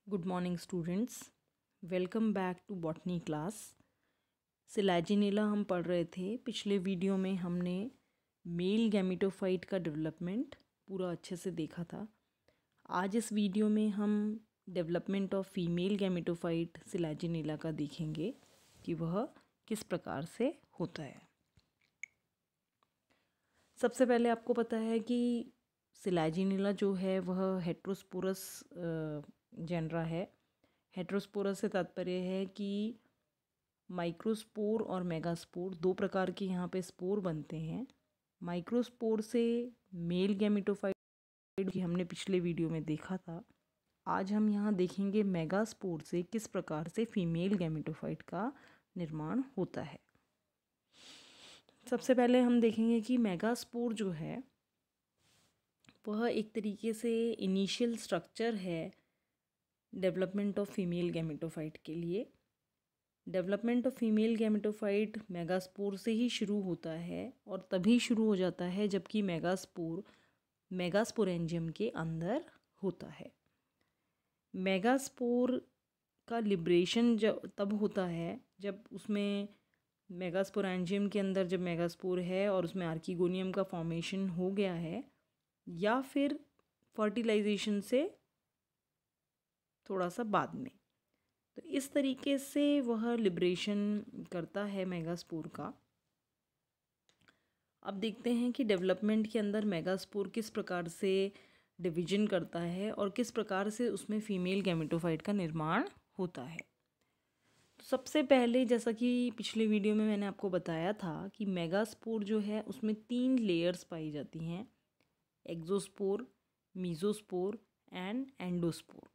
Good morning students, welcome back to botany class. Selaginella हम पढ़ रहे थे। पिछले वीडियो में हमने मेल गैमेटोफाइट का डेवलपमेंट पूरा अच्छे से देखा था। आज इस वीडियो में हम डेवलपमेंट ऑफ फीमेल गैमेटोफाइट सिलैजिनेला का देखेंगे कि वह किस प्रकार से होता है। सबसे पहले आपको पता है कि सिलैजिनेला जो है वह हेट्रोस्पोरस जेनरा है। हेट्रोस्पोरस से तात्पर्य है कि माइक्रोस्पोर और मेगास्पोर दो प्रकार के यहाँ पे स्पोर बनते हैं। माइक्रोस्पोर से मेल गैमेटोफाइट की हमने पिछले वीडियो में देखा था। आज हम यहाँ देखेंगे मेगास्पोर से किस प्रकार से फीमेल गैमेटोफाइट का निर्माण होता है। सबसे पहले हम देखेंगे कि मेगास्पोर जो है वह एक तरीके से इनिशियल स्ट्रक्चर है डेवलपमेंट ऑफ फीमेल गैमेटोफाइट के लिए। Development of female gametophyte megaspore से ही शुरू होता है और तभी शुरू हो जाता है जबकि मेगास्पोर मेगास्पोरेंजियम के अंदर होता है। मेगास्पोर का लिब्रेशन जब तब होता है जब उसमें मेगास्पोरेंजियम के अंदर जब मेगास्पोर है और उसमें आर्किगोनियम का फॉर्मेशन हो गया है, या फिर फर्टिलाइजेशन से थोड़ा सा बाद में। तो इस तरीके से वह लिब्रेशन करता है मेगास्पोर का। अब देखते हैं कि डेवलपमेंट के अंदर मेगास्पोर किस प्रकार से डिवीजन करता है और किस प्रकार से उसमें फीमेल गैमेटोफाइट का निर्माण होता है। तो सबसे पहले, जैसा कि पिछले वीडियो में मैंने आपको बताया था कि मेगास्पोर जो है उसमें 3 लेयर्स पाई जाती हैं: एक्सोस्पोर, मीजोस्पोर एंड एंडोस्पोर।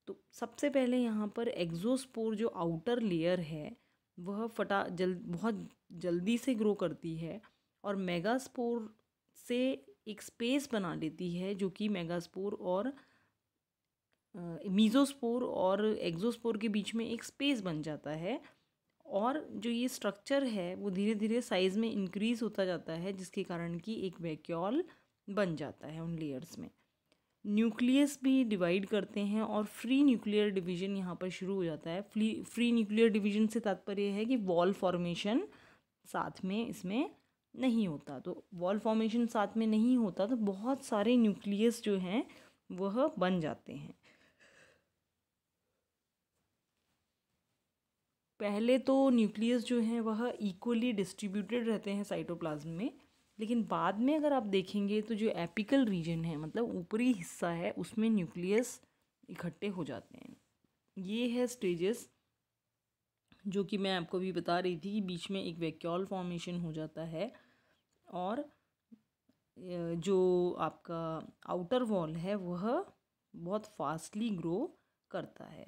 तो सबसे पहले यहाँ पर एक्सोस्पोर जो आउटर लेयर है वह बहुत जल्दी से ग्रो करती है और मेगास्पोर से एक स्पेस बना लेती है, जो कि मेगास्पोर और मीजोस्पोर और एक्सोस्पोर के बीच में एक स्पेस बन जाता है। और जो ये स्ट्रक्चर है वो धीरे धीरे साइज़ में इंक्रीज़ होता जाता है, जिसके कारण कि एक वैक्यूल बन जाता है उन लेयर्स में। न्यूक्लियस भी डिवाइड करते हैं और फ्री न्यूक्लियर डिवीजन यहाँ पर शुरू हो जाता है। फ्री न्यूक्लियर डिवीजन से तात्पर्य है कि वॉल फॉर्मेशन साथ में इसमें नहीं होता। तो वॉल फॉर्मेशन साथ में नहीं होता तो बहुत सारे न्यूक्लियस जो हैं वह बन जाते हैं। पहले तो न्यूक्लियस जो हैं वह इक्वली डिस्ट्रीब्यूटेड रहते हैं साइटोप्लाज्म में, लेकिन बाद में अगर आप देखेंगे तो जो एपिकल रीजन है, मतलब ऊपरी हिस्सा है, उसमें न्यूक्लियस इकट्ठे हो जाते हैं। ये है स्टेजेस जो कि मैं आपको भी बता रही थी कि बीच में एक वैक्यूल फॉर्मेशन हो जाता है और जो आपका आउटर वॉल है वह बहुत फास्टली ग्रो करता है।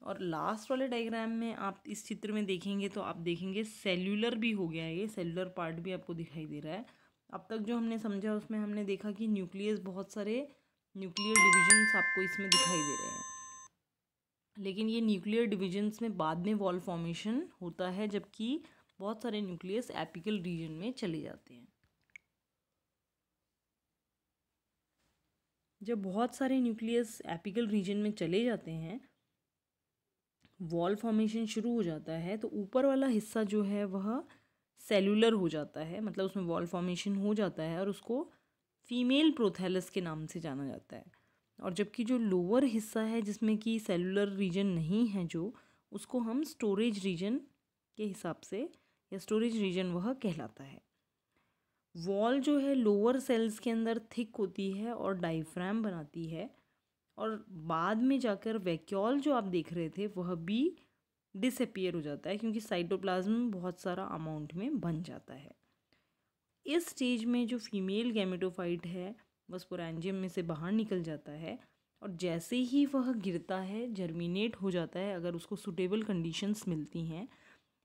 और लास्ट वाले डायग्राम में आप इस चित्र में देखेंगे तो आप देखेंगे सेल्यूलर भी हो गया है, ये सेल्यूलर पार्ट भी आपको दिखाई दे रहा है। अब तक जो हमने समझा उसमें हमने देखा कि न्यूक्लियस, बहुत सारे न्यूक्लियर डिविजन्स आपको इसमें दिखाई दे रहे हैं, लेकिन ये न्यूक्लियर डिविजन्स में बाद में वॉल फॉर्मेशन होता है, जबकि बहुत सारे न्यूक्लियस एपिकल रीजन में चले जाते हैं। जब बहुत सारे न्यूक्लियस एपिकल रीजन में चले जाते हैं, वॉल फॉर्मेशन शुरू हो जाता है, तो ऊपर वाला हिस्सा जो है वह सेल्यूलर हो जाता है, मतलब उसमें वॉल फॉर्मेशन हो जाता है और उसको फीमेल प्रोथैलस के नाम से जाना जाता है। और जबकि जो लोअर हिस्सा है जिसमें कि सेल्यूलर रीजन नहीं है, जो उसको हम स्टोरेज रीजन के हिसाब से, या स्टोरेज रीजन वह कहलाता है। वॉल जो है लोअर सेल्स के अंदर थिक होती है और डायफ्राम बनाती है, और बाद में जाकर वैक्यूल जो आप देख रहे थे वह भी डिसअपियर हो जाता है, क्योंकि साइटोप्लाज्म बहुत सारा अमाउंट में बन जाता है। इस स्टेज में जो फीमेल गैमेटोफाइट है वह स्पोरेंजियम में से बाहर निकल जाता है, और जैसे ही वह गिरता है, जर्मिनेट हो जाता है, अगर उसको सूटेबल कंडीशंस मिलती हैं,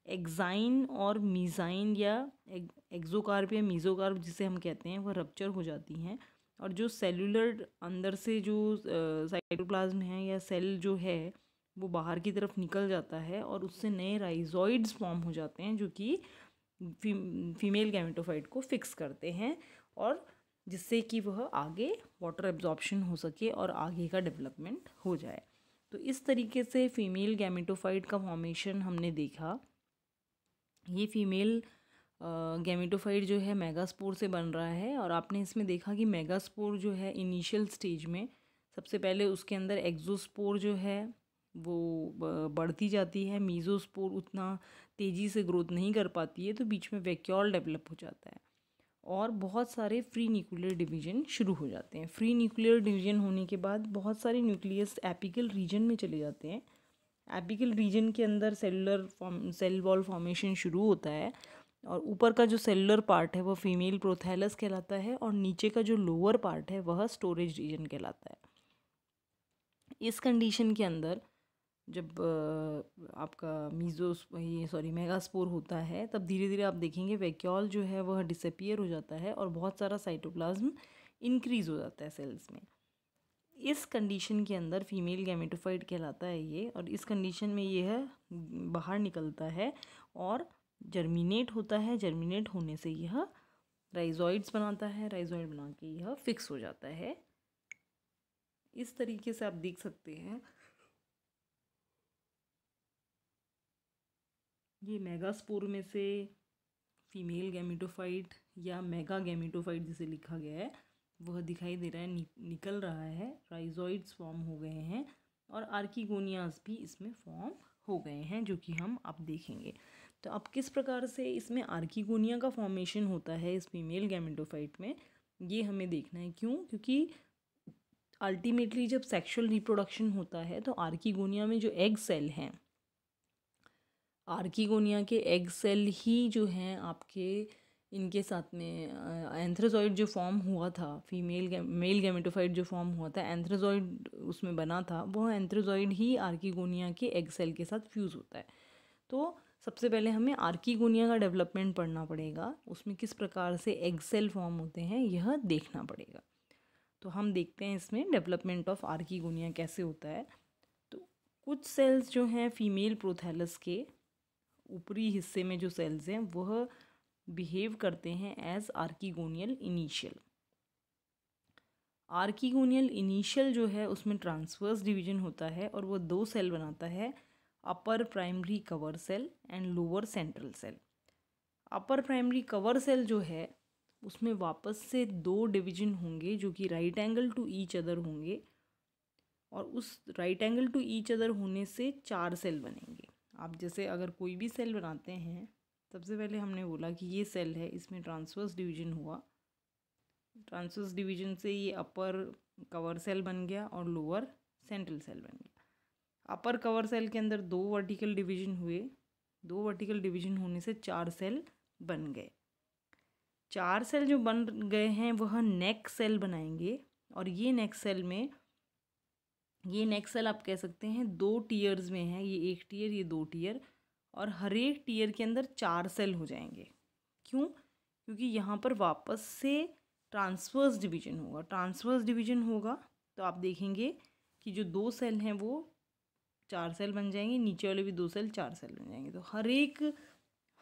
एक्साइन और मीज़ाइन या एक्सोकार्प या मीज़ोकार्प जिसे हम कहते हैं, वह रप्चर हो जाती हैं, और जो सेल्यूलर अंदर से जो साइटोप्लाज्म है या सेल जो है वो बाहर की तरफ निकल जाता है, और उससे नए राइजोइड्स फॉर्म हो जाते हैं, जो कि फीमेल गैमेटोफाइट को फिक्स करते हैं, और जिससे कि वह आगे वाटर एब्जॉर्प्शन हो सके और आगे का डेवलपमेंट हो जाए। तो इस तरीके से फीमेल गैमेटोफाइट का फॉर्मेशन हमने देखा। ये फीमेल गैमेटोफाइट जो है मेगास्पोर से बन रहा है, और आपने इसमें देखा कि मेगास्पोर जो है इनिशियल स्टेज में सबसे पहले उसके अंदर एक्सोस्पोर जो है वो बढ़ती जाती है, मीजोस्पोर उतना तेज़ी से ग्रोथ नहीं कर पाती है, तो बीच में वैक्यूल डेवलप हो जाता है और बहुत सारे फ्री न्यूक्लियर डिवीजन शुरू हो जाते हैं। फ्री न्यूक्लियर डिवीजन होने के बाद बहुत सारे न्यूक्लियस एपिकल रीजन में चले जाते हैं। एपिकल रीजन के अंदर सेल वॉल फॉर्मेशन शुरू होता है, और ऊपर का जो सेलुलर पार्ट है वह फीमेल प्रोथैलस कहलाता है, और नीचे का जो लोअर पार्ट है वह स्टोरेज रीजन कहलाता है। इस कंडीशन के अंदर जब आपका मेगास्पोर होता है, तब धीरे धीरे आप देखेंगे वैक्यूल जो है वह डिसअपियर हो जाता है और बहुत सारा साइटोप्लाज्म इंक्रीज हो जाता है सेल्स में। इस कंडीशन के अंदर फीमेल गैमेटोफाइट कहलाता है ये, और इस कंडीशन में यह बाहर निकलता है और जर्मिनेट होता है। जर्मिनेट होने से यह राइजोइड्स बनाता है, राइजोइड बना के यह फिक्स हो जाता है। इस तरीके से आप देख सकते हैं ये मेगास्पोर में से फीमेल गैमेटोफाइट या मेगा गैमेटोफाइट जिसे लिखा गया है वह दिखाई दे रहा है, निकल रहा है, राइजोइड्स फॉर्म हो गए हैं और आर्किगोनियाज भी इसमें फॉर्म हो गए हैं, जो कि हम अब देखेंगे। तो अब किस प्रकार से इसमें आर्किगोनिया का फॉर्मेशन होता है इस फीमेल गैमेटोफाइट में, ये हमें देखना है। क्यों? क्योंकि अल्टीमेटली जब सेक्सुअल रिप्रोडक्शन होता है तो आर्किगोनिया में जो एग सेल हैं, आर्किगोनिया के एग सेल ही जो हैं आपके इनके साथ में एंथ्रोजॉइड जो फॉर्म हुआ था, मेल गैमेटोफाइट जो फॉर्म हुआ था, एंथ्रोजॉइड उसमें बना था, वह एंथ्रोजॉइड ही आर्किगोनिया के एग सेल के साथ फ्यूज़ होता है। तो सबसे पहले हमें आर्किगोनिया का डेवलपमेंट पढ़ना पड़ेगा, उसमें किस प्रकार से एग सेल फॉर्म होते हैं यह देखना पड़ेगा। तो हम देखते हैं इसमें डेवलपमेंट ऑफ आर्किगोनिया कैसे होता है। तो कुछ सेल्स जो हैं फीमेल प्रोथैलस के ऊपरी हिस्से में जो सेल्स हैं वह बिहेव करते हैं as archegonial initial. Archegonial initial जो है उसमें ट्रांसवर्स डिवीजन होता है और वह दो सेल बनाता है, upper primary cover cell and lower central cell. Upper primary cover cell जो है उसमें वापस से दो डिवीजन होंगे जो कि right angle to each other होंगे, और उस right angle to each other होने से 4 सेल बनेंगे। आप जैसे अगर कोई भी सेल बनाते हैं, सबसे पहले हमने बोला कि ये सेल है, इसमें ट्रांसवर्स डिवीजन हुआ, ट्रांसवर्स डिवीजन से ये अपर कवर सेल बन गया और लोअर सेंट्रल सेल बन गया। अपर कवर सेल के अंदर 2 वर्टिकल डिवीजन हुए, 2 वर्टिकल डिवीजन होने से 4 सेल बन गए। 4 सेल जो बन गए हैं वह नेक सेल बनाएंगे, और ये नेक सेल आप कह सकते हैं 2 टीयर्स में है, ये 1 टीयर, ये 2 टीयर, और हर एक टीयर के अंदर 4 सेल हो जाएंगे। क्यों? क्योंकि यहाँ पर वापस से ट्रांसवर्स डिवीजन होगा। ट्रांसवर्स डिवीजन होगा तो आप देखेंगे कि जो 2 सेल हैं वो 4 सेल बन जाएंगे, नीचे वाले भी 2 सेल 4 सेल बन जाएंगे, तो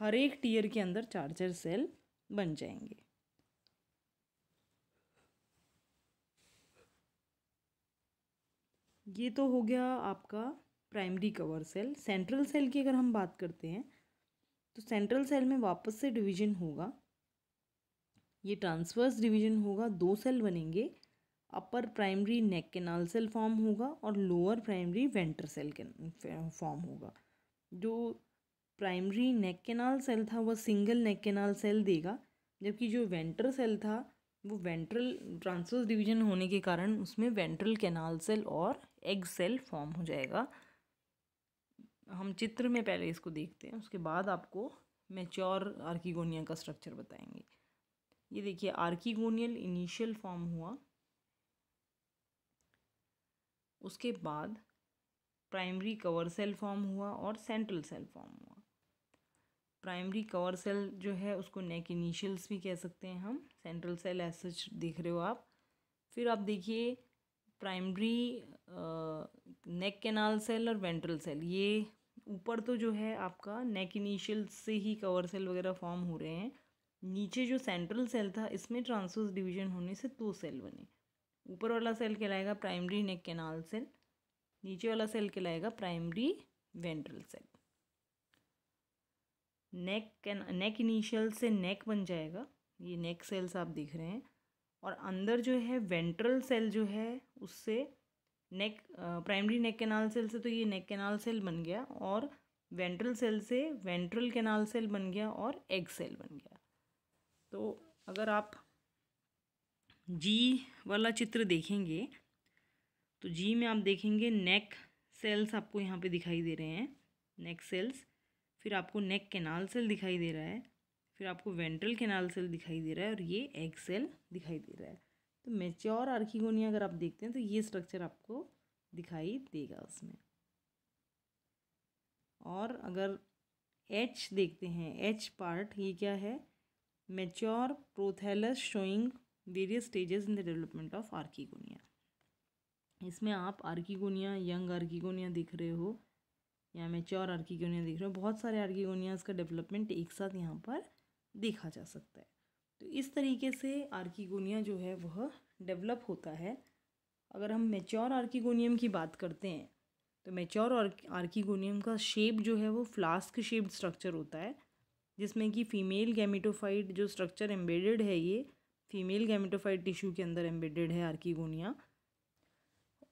हर एक टीयर के अंदर 4 सेल बन जाएंगे। ये तो हो गया आपका primary cover cell. Central cell की अगर हम बात करते हैं तो सेंट्रल सेल में वापस से डिवीजन होगा, ये ट्रांसवर्स डिवीजन होगा, 2 सेल बनेंगे, upper primary neck canal cell form होगा और lower primary venter cell form होगा। जो प्राइमरी नेक कैनाल सेल था वह सिंगल नेक कैनाल सेल देगा, जबकि जो वेंटर सेल था वो वेंट्रल ट्रांसवर्स डिवीजन होने के कारण उसमें वेंट्रल कैनाल सेल और एग सेल फॉर्म हो जाएगा। हम चित्र में पहले इसको देखते हैं, उसके बाद आपको मैच्योर आर्किगोनिया का स्ट्रक्चर बताएंगे। ये देखिए आर्किगोनियल इनिशियल फॉर्म हुआ, उसके बाद प्राइमरी कवर सेल फॉर्म हुआ और सेंट्रल सेल फॉर्म हुआ। प्राइमरी कवर सेल जो है उसको नेक इनिशियल्स भी कह सकते हैं हम, सेंट्रल सेल एज सच देख रहे हो आप। फिर आप देखिए प्राइमरी नेक कैनाल सेल और वेंट्रल सेल, ये ऊपर तो जो है आपका नेक इनिशियल से ही कवर सेल वगैरह फॉर्म हो रहे हैं, नीचे जो सेंट्रल सेल था इसमें ट्रांसवर्स डिवीजन होने से 2 सेल बने। ऊपर वाला सेल कहलाएगा प्राइमरी नेक कैनाल सेल नीचे वाला सेल कहलाएगा प्राइमरी वेंट्रल सेल। नेक इनिशियल से नेक बन जाएगा, ये नेक सेल्स आप देख रहे हैं। और अंदर जो है वेंट्रल सेल जो है उससे नेक प्राइमरी नेक कैनाल सेल से तो ये नेक कैनाल सेल बन गया, और वेंट्रल सेल से वेंट्रल कैनाल सेल बन गया और एग सेल बन गया। तो अगर आप जी वाला चित्र देखेंगे तो जी में आप देखेंगे नेक सेल्स आपको यहाँ पे दिखाई दे रहे हैं, नेक सेल्स। फिर आपको नेक कैनाल सेल दिखाई दे रहा है, फिर आपको वेंट्रल कैनाल सेल दिखाई दे रहा है, और ये एग सेल दिखाई दे रहा है। तो मैच्योर आर्किगोनिया अगर आप देखते हैं तो ये स्ट्रक्चर आपको दिखाई देगा उसमें। और अगर एच देखते हैं, एच पार्ट ये क्या है, mature prothallus showing various stages in the development of archegonia. इसमें आप आर्किगोनिया, यंग आर्किगोनिया दिख रहे हो या मैच्योर आर्किगोनिया दिख रहे हो, बहुत सारे आर्किगोनियाज का डेवलपमेंट एक साथ यहाँ पर देखा जा सकता है। तो इस तरीके से आर्किगोनिया जो है वह डेवलप होता है। अगर हम मैच्योर आर्किगोनियम की बात करते हैं तो मैच्योर आर्किगोनियम का शेप जो है वो फ्लास्क शेप्ड स्ट्रक्चर होता है, जिसमें कि फीमेल गैमेटोफाइट जो स्ट्रक्चर एम्बेडेड है, ये फीमेल गैमेटोफाइट टिश्यू के अंदर एम्बेडेड है आर्किगोनिया।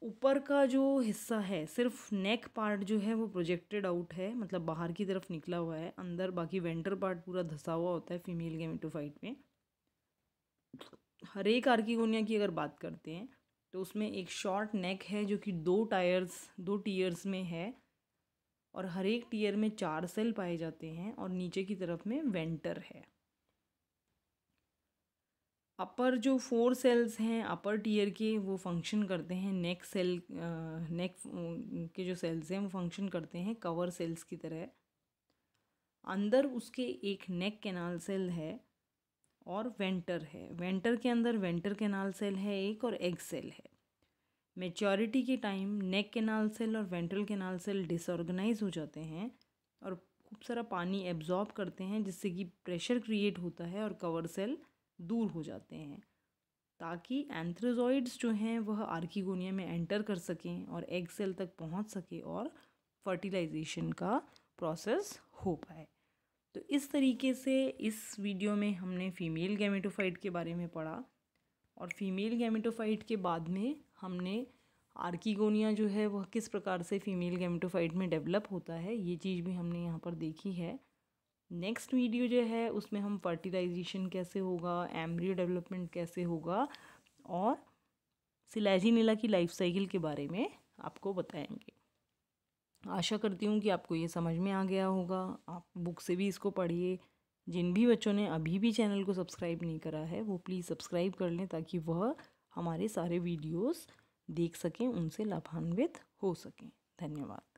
ऊपर का जो हिस्सा है, सिर्फ नेक पार्ट जो है वो प्रोजेक्टेड आउट है, मतलब बाहर की तरफ निकला हुआ है। अंदर बाकी वेंटर पार्ट पूरा धंसा हुआ होता है फीमेल गैमेटोफाइट में। हर एक आर्किगोनिया की अगर बात करते हैं तो उसमें एक शॉर्ट नेक है जो कि दो टीयर्स में है, और हर एक टीयर में 4 सेल पाए जाते हैं, और नीचे की तरफ में वेंटर है। अपर जो 4 सेल्स हैं अपर टीयर के, वो फंक्शन करते हैं नेक के जो सेल्स हैं वो फंक्शन करते हैं कवर सेल्स की तरह। अंदर उसके एक नेक कैनाल सेल है और वेंटर है। वेंटर के अंदर वेंटर कैनाल सेल है एक, और एग सेल है। मैच्योरिटी के टाइम नेक कैनाल सेल और वेंट्रल कैनाल सेल डिसऑर्गेनाइज हो जाते हैं और खूब सारा पानी एब्जॉर्ब करते हैं, जिससे कि प्रेशर क्रिएट होता है और कवर सेल दूर हो जाते हैं, ताकि एंथ्रोजॉइड्स जो हैं वह आर्किगोनिया में एंटर कर सकें और एग सेल तक पहुंच सके और फर्टिलाइजेशन का प्रोसेस हो पाए। तो इस तरीके से इस वीडियो में हमने फीमेल गैमेटोफाइट के बारे में पढ़ा, और फीमेल गैमेटोफाइट के बाद में हमने आर्किगोनिया जो है वह किस प्रकार से फीमेल गैमेटोफाइट में डेवलप होता है, ये चीज़ भी हमने यहाँ पर देखी है। नेक्स्ट वीडियो जो है उसमें हम फर्टिलाइजेशन कैसे होगा, एम्ब्रियो डेवलपमेंट कैसे होगा, और सिलेजिनिला की लाइफ साइकिल के बारे में आपको बताएंगे। आशा करती हूँ कि आपको ये समझ में आ गया होगा। आप बुक से भी इसको पढ़िए। जिन भी बच्चों ने अभी भी चैनल को सब्सक्राइब नहीं करा है वो प्लीज़ सब्सक्राइब कर लें, ताकि वह हमारे सारे वीडियोस देख सकें, उनसे लाभान्वित हो सकें। धन्यवाद।